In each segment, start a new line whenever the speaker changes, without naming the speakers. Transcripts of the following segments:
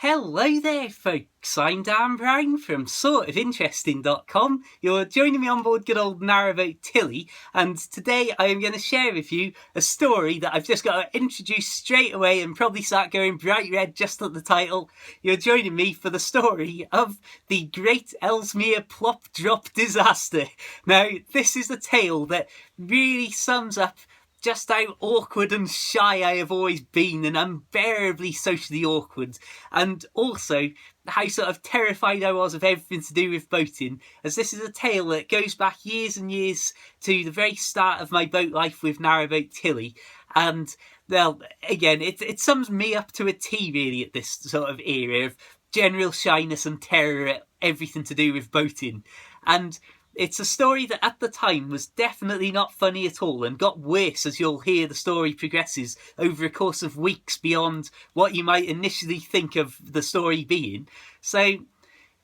Hello there, folks. I'm Dan Brown from sortofinteresting.com. You're joining me on board good old narrowboat Tilly, and today I am going to share with you a story that I've just got to introduce straight away and probably start going bright red just at the title. You're joining me for the story of the Great Ellesmere Plop Drop Disaster. Now, this is a tale that really sums up just how awkward and shy I have always been, and unbearably socially awkward, and also how sort of terrified I was of everything to do with boating, as this is a tale that goes back years and years to the very start of my boat life with narrowboat Tilly. And well, again, it sums me up to a T really at this sort of era of general shyness and terror at everything to do with boating. And it's a story that at the time was definitely not funny at all, and got worse as you'll hear the story progresses over a course of weeks beyond what you might initially think of the story being. So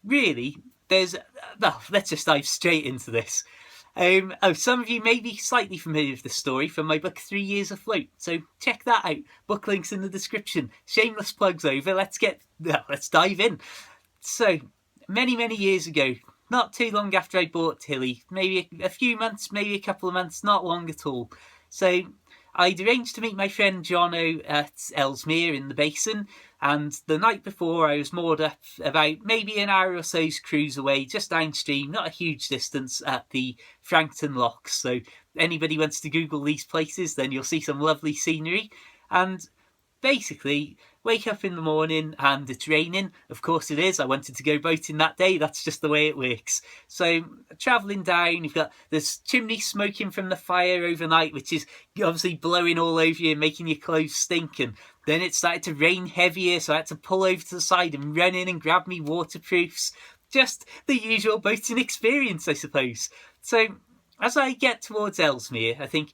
really, let's just dive straight into this. Some of you may be slightly familiar with this story from my book 3 Years Afloat, so check that out. Book links in the description. Shameless plugs over. Let's dive in. So, many years ago, not too long after I bought Tilly, maybe a few months, maybe a couple of months, not long at all. So I'd arranged to meet my friend Jono at Elsmere in the basin, and the night before I was moored up about maybe an hour or so's cruise away, just downstream, not a huge distance, at the Frankton Locks. So anybody wants to Google these places, then you'll see some lovely scenery. And basically, wake up in the morning and it's raining. Of course it is. I wanted to go boating that day. That's just the way it works. So travelling down, you've got this chimney smoking from the fire overnight, which is obviously blowing all over you and making your clothes stink. And then it started to rain heavier, so I had to pull over to the side and run in and grab me waterproofs. Just the usual boating experience, I suppose. So as I get towards Ellesmere, I think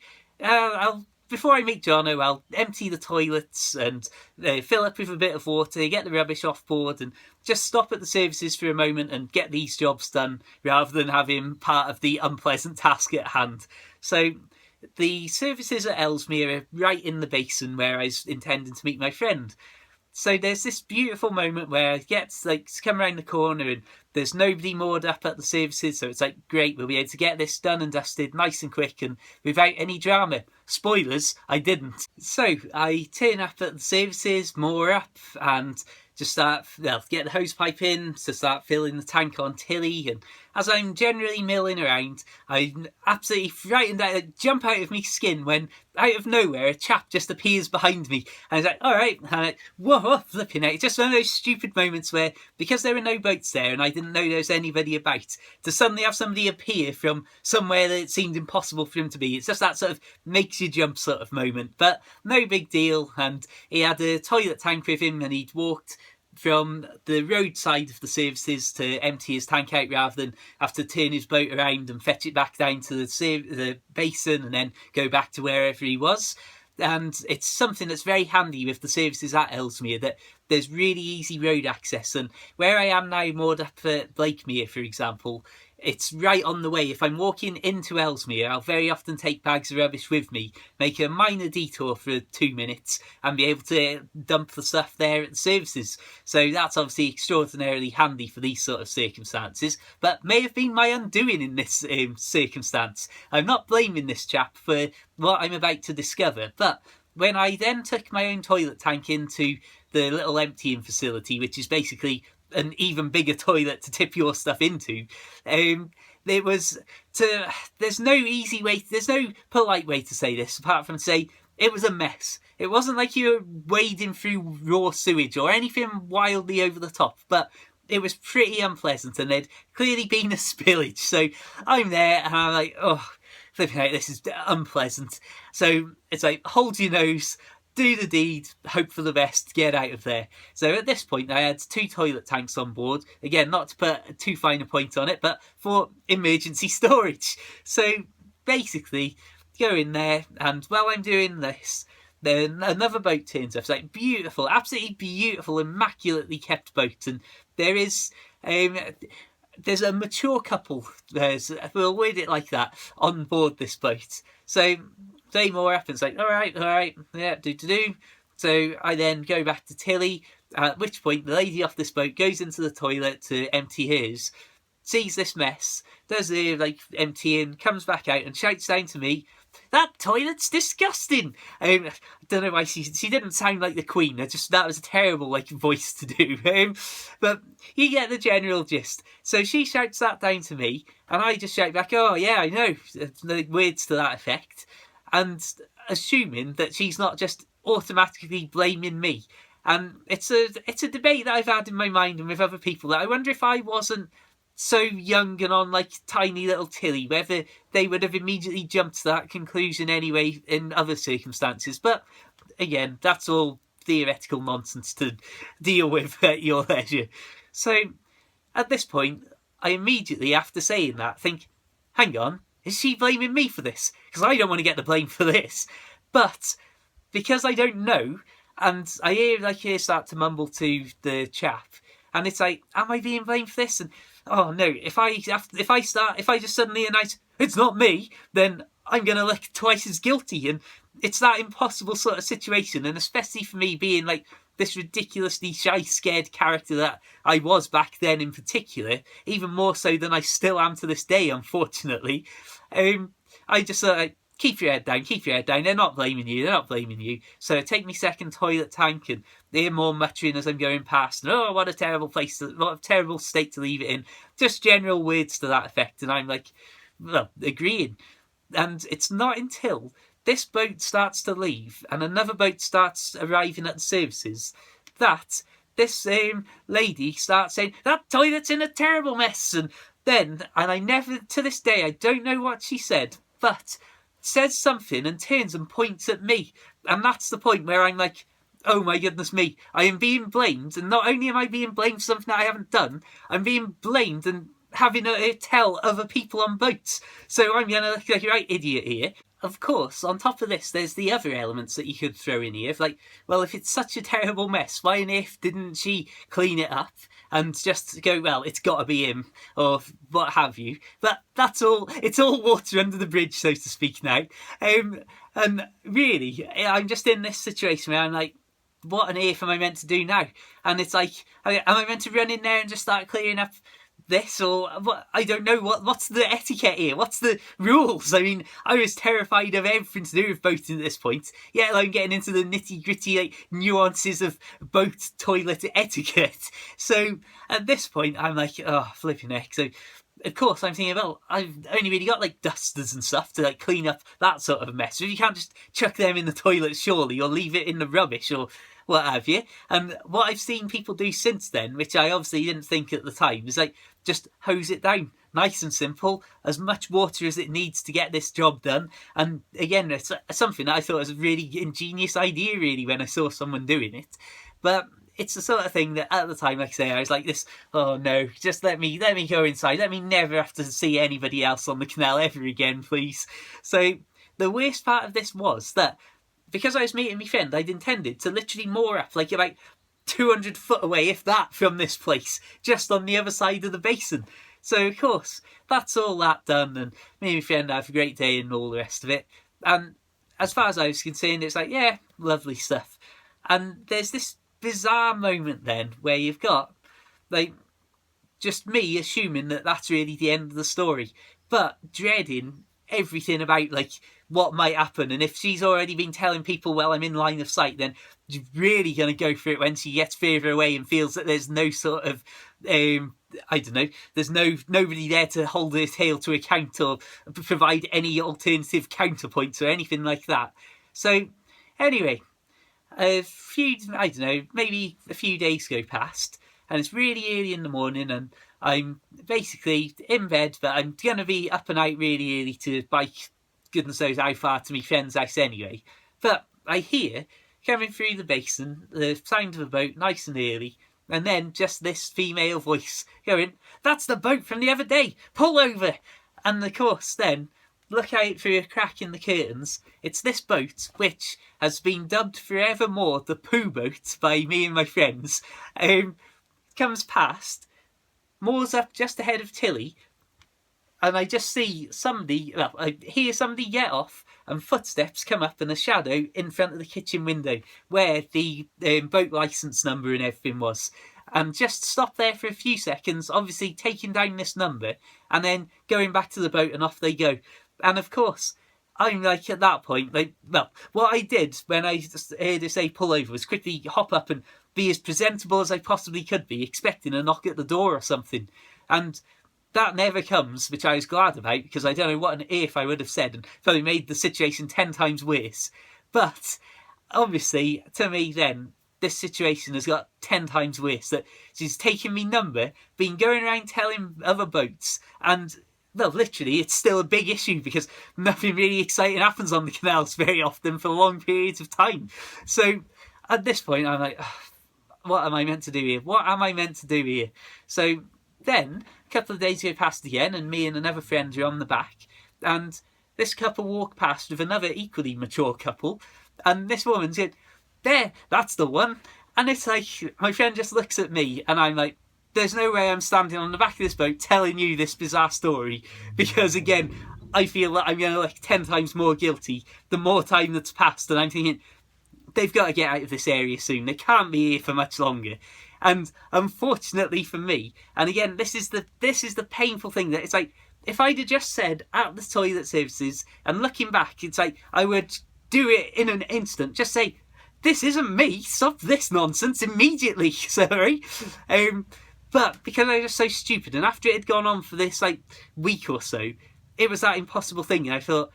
before I meet Jono, I'll empty the toilets and fill up with a bit of water, get the rubbish off board, and just stop at the services for a moment and get these jobs done, rather than having part of the unpleasant task at hand. So the services at Ellesmere are right in the basin where I was intending to meet my friend. So there's this beautiful moment where I get to come around the corner and there's nobody moored up at the services, so it's like, great, we'll be able to get this done and dusted nice and quick and without any drama. Spoilers, I didn't. So I turn up at the services, moor up, and just get the hose pipe in to start filling the tank on Tilly. And as I'm generally milling around, I'm absolutely frightened that I jump out of my skin when, out of nowhere, a chap just appears behind me. And I was like, all right, and I'm like, whoa, flipping out. It's just one of those stupid moments where, because there were no boats there and I didn't know there was anybody about, to suddenly have somebody appear from somewhere that it seemed impossible for him to be. It's just that sort of makes you jump sort of moment. But no big deal. And he had a toilet tank with him and he'd walked from the roadside of the services to empty his tank out rather than have to turn his boat around and fetch it back down to the basin and then go back to wherever he was. And it's something that's very handy with the services at Elsmere, that there's really easy road access. And where I am now, moored up at Blakemere, for example, it's right on the way. If I'm walking into Ellesmere, I'll very often take bags of rubbish with me, make a minor detour for 2 minutes, and be able to dump the stuff there at the services. So that's obviously extraordinarily handy for these sort of circumstances, but may have been my undoing in this circumstance. I'm not blaming this chap for what I'm about to discover, but when I then took my own toilet tank into the little emptying facility, which is basically an even bigger toilet to tip your stuff into, there's no polite way to say this apart from say it was a mess. It wasn't like you were wading through raw sewage or anything wildly over the top, but it was pretty unpleasant and there'd clearly been a spillage. So I'm there and I'm like, oh, flipping out, this is unpleasant. So it's like, hold your nose, do the deed, hope for the best, get out of there. So at this point, I had 2 toilet tanks on board. Again, not to put too fine a point on it, but for emergency storage. So basically, go in there, and while I'm doing this, then another boat turns up. It's like beautiful, absolutely beautiful, immaculately kept boat. And there's a mature couple, we'll word it like that, on board this boat. So they more up and say, all right, yeah, do. So I then go back to Tilly, at which point the lady off this boat goes into the toilet to empty hers, sees this mess, does the emptying, comes back out and shouts down to me, "That toilet's disgusting." I don't know why she didn't sound like the Queen. That was a terrible voice to do. But you get the general gist. So she shouts that down to me, and I just shout back, "Oh yeah, I know," words to that effect, and assuming that she's not just automatically blaming me. And it's a debate that I've had in my mind and with other people, that I wonder if I wasn't so young and on tiny little Tilly, whether they would have immediately jumped to that conclusion anyway in other circumstances. But again, that's all theoretical nonsense to deal with at your leisure. So at this point, I immediately, after saying that, think, hang on, is she blaming me for this? Because I don't want to get the blame for this. But because I don't know, and I hear start to mumble to the chap, and it's like, am I being blamed for this? And oh no, if I just suddenly announce it's not me, then I'm gonna look twice as guilty, and it's that impossible sort of situation. And especially for me being this ridiculously shy, scared character that I was back then in particular, even more so than I still am to this day, unfortunately. I just keep your head down, they're not blaming you. So I take my second toilet tank and they're more muttering as I'm going past, and oh, what a terrible place, what a terrible state to leave it in. Just general words to that effect, and I'm agreeing. And it's not until this boat starts to leave and another boat starts arriving at the services that this lady starts saying, "That toilet's in a terrible mess." And I never, to this day, I don't know what she said, but says something and turns and points at me. And that's the point where I'm like, oh my goodness me, I am being blamed. And not only am I being blamed for something that I haven't done, I'm being blamed and having to tell other people on boats. So I'm going to look like a right idiot here. Of course, on top of this, there's the other elements that you could throw in here. If it's such a terrible mess, why on earth didn't she clean it up and just go, well, it's got to be him, or what have you? But that's all, it's all water under the bridge, so to speak now. And really, I'm just in this situation where I'm like, what on earth am I meant to do now? And it's like, am I meant to run in there and just start clearing up this, or what? I don't know. What's the etiquette here? What's the rules? I mean, I was terrified of everything to do with boating at this point, yet alone getting into the nitty gritty nuances of boat toilet etiquette. So at this point, I'm like, oh, flipping heck. So of course I'm thinking, well, I've only really got dusters and stuff to clean up that sort of a mess. You can't just chuck them in the toilet, surely, or leave it in the rubbish, or what have you. And what I've seen people do since then, which I obviously didn't think at the time, is just hose it down. Nice and simple, as much water as it needs to get this job done. And again, it's something that I thought was a really ingenious idea, really, when I saw someone doing it. But it's the sort of thing that at the time, like I say, I was like this, oh no, just let me go inside. Let me never have to see anybody else on the canal ever again, please. So the worst part of this was that because I was meeting my friend, I'd intended to literally moor up about 200 foot away, if that, from this place, just on the other side of the basin. So of course, that's all that done, and me and my friend have a great day and all the rest of it. And as far as I was concerned, it's yeah, lovely stuff. And there's this bizarre moment then where you've got just me assuming that that's really the end of the story, but dreading everything about what might happen. And if she's already been telling people, well, I'm in line of sight, then you're really going to go for it when she gets further away and feels that there's no sort of I don't know, there's nobody there to hold her tail to account or provide any alternative counterpoints or anything like that. So anyway, I don't know, maybe a few days go past, and it's really early in the morning, and I'm basically in bed, but I'm going to be up and out really early to bike goodness knows how far to my friend's house anyway. But I hear, coming through the basin, the sound of a boat nice and early, and then just this female voice going, "That's the boat from the other day, pull over!" And of course then, look out through a crack in the curtains, it's this boat, which has been dubbed forevermore the poo boat by me and my friends, comes past, moors up just ahead of Tilly, and I just see somebody, well, I hear somebody get off, and footsteps come up in a shadow in front of the kitchen window where the boat license number and everything was. And just stop there for a few seconds, obviously taking down this number, and then going back to the boat, and off they go. And of course, I'm like, at that point, like, well, what I did when I heard it say pull over was quickly hop up and be as presentable as I possibly could be, expecting a knock at the door or something. And that never comes, which I was glad about, because I don't know what on earth I would have said, and probably made the situation 10 times worse. But obviously, to me then, this situation has got 10 times worse. That she's taken me number, been going around telling other boats, and well, literally, it's still a big issue because nothing really exciting happens on the canals very often for long periods of time. So at this point, I'm like, what am I meant to do here? What am I meant to do here? So then, a couple of days go past again, and me and another friend are on the back, and this couple walk past with another equally mature couple, and this woman said, there, that's the one. And it's like, my friend just looks at me, and I'm like, there's no way I'm standing on the back of this boat telling you this bizarre story, because again, I feel that I'm going to look 10 times more guilty the more time that's passed, and I'm thinking, they've got to get out of this area soon. They can't be here for much longer. And unfortunately for me, and again, this is the painful thing, that it's like, if I'd have just said at the toilet services, and looking back, it's like I would do it in an instant. Just say, this isn't me. Stop this nonsense immediately. Sorry. But because I was just so stupid, and after it had gone on for this like week or so, it was that impossible thing, and I thought,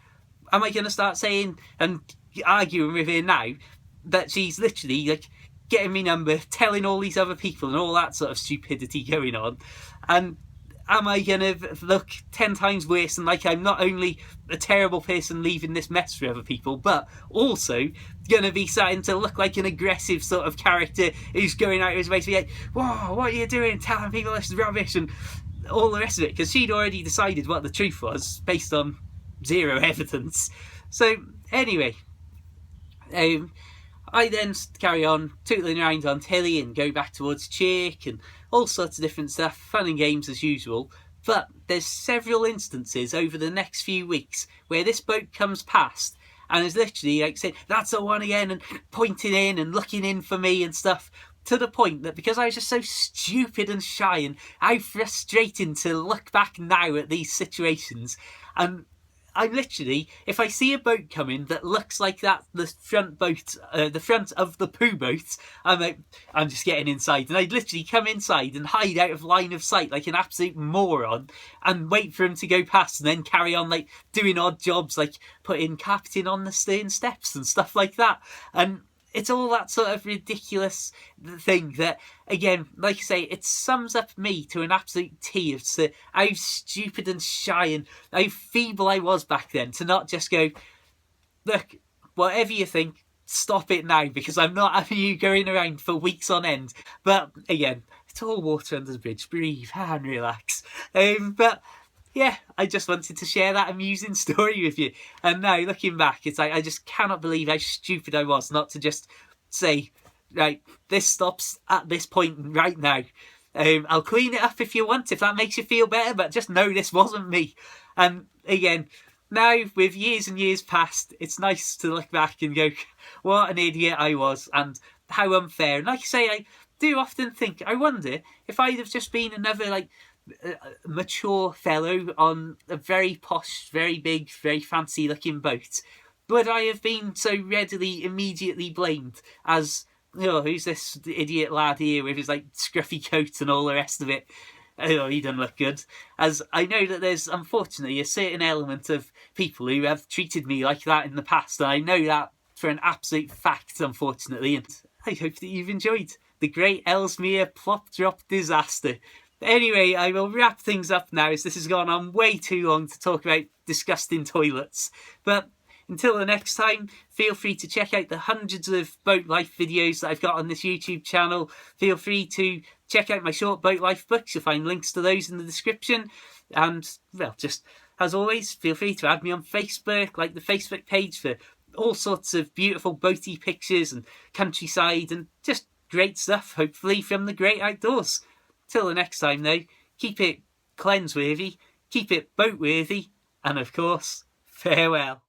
am I going to start saying and arguing with her now that she's literally like getting me number, telling all these other people, and all that sort of stupidity going on? And am I going to look 10 times worse, and like I'm not only a terrible person leaving this mess for other people, but also going to be starting to look like an aggressive sort of character who's going out of his way to be like, whoa, what are you doing, telling people this is rubbish, and all the rest of it, because she'd already decided what the truth was based on zero evidence. So anyway, I then carry on tootling around on Tilly and go back towards Chirk and all sorts of different stuff, fun and games as usual. But there's several instances over the next few weeks where this boat comes past and is literally like saying, that's the one again, and pointing in and looking in for me and stuff, to the point that because I was just so stupid and shy, and how frustrating to look back now at these situations, and I'm literally, if I see a boat coming that looks like that, the front boat, the front of the poo boat, I'm like, I'm just getting inside. And I'd literally come inside and hide out of line of sight like an absolute moron, and wait for him to go past, and then carry on like doing odd jobs like putting captain on the stern steps and stuff like that. And it's all that sort of ridiculous thing that, again, like I say, it sums up me to an absolute T of how stupid and shy and how feeble I was back then, to not just go, look, whatever you think, stop it now, because I'm not having you going around for weeks on end. But again, it's all water under the bridge. Breathe and relax. But yeah, I just wanted to share that amusing story with you. And now, looking back, it's like, I just cannot believe how stupid I was not to just say, right, this stops at this point right now. I'll clean it up if you want, if that makes you feel better, but just know this wasn't me. And again, now, with years and years past, it's nice to look back and go, what an idiot I was, and how unfair. And like I say, I do often think, I wonder if I'd have just been another, like, mature fellow on a very posh, very big, very fancy looking boat, would I have been so readily immediately blamed as, oh, who's this idiot lad here with his like scruffy coat and all the rest of it? Oh, he doesn't look good. As I know that there's unfortunately a certain element of people who have treated me like that in the past, and I know that for an absolute fact, unfortunately, and I hope that you've enjoyed the great Ellesmere plop drop disaster. Anyway, I will wrap things up now, as this has gone on way too long to talk about disgusting toilets. But until the next time, feel free to check out the hundreds of boat life videos that I've got on this YouTube channel. Feel free to check out my short boat life books. You'll find links to those in the description. And, well, just as always, feel free to add me on Facebook, like the Facebook page for all sorts of beautiful boaty pictures and countryside and just great stuff, hopefully, from the great outdoors. Till the next time, though, keep it cleanse-worthy, keep it boat worthy, and of course, farewell.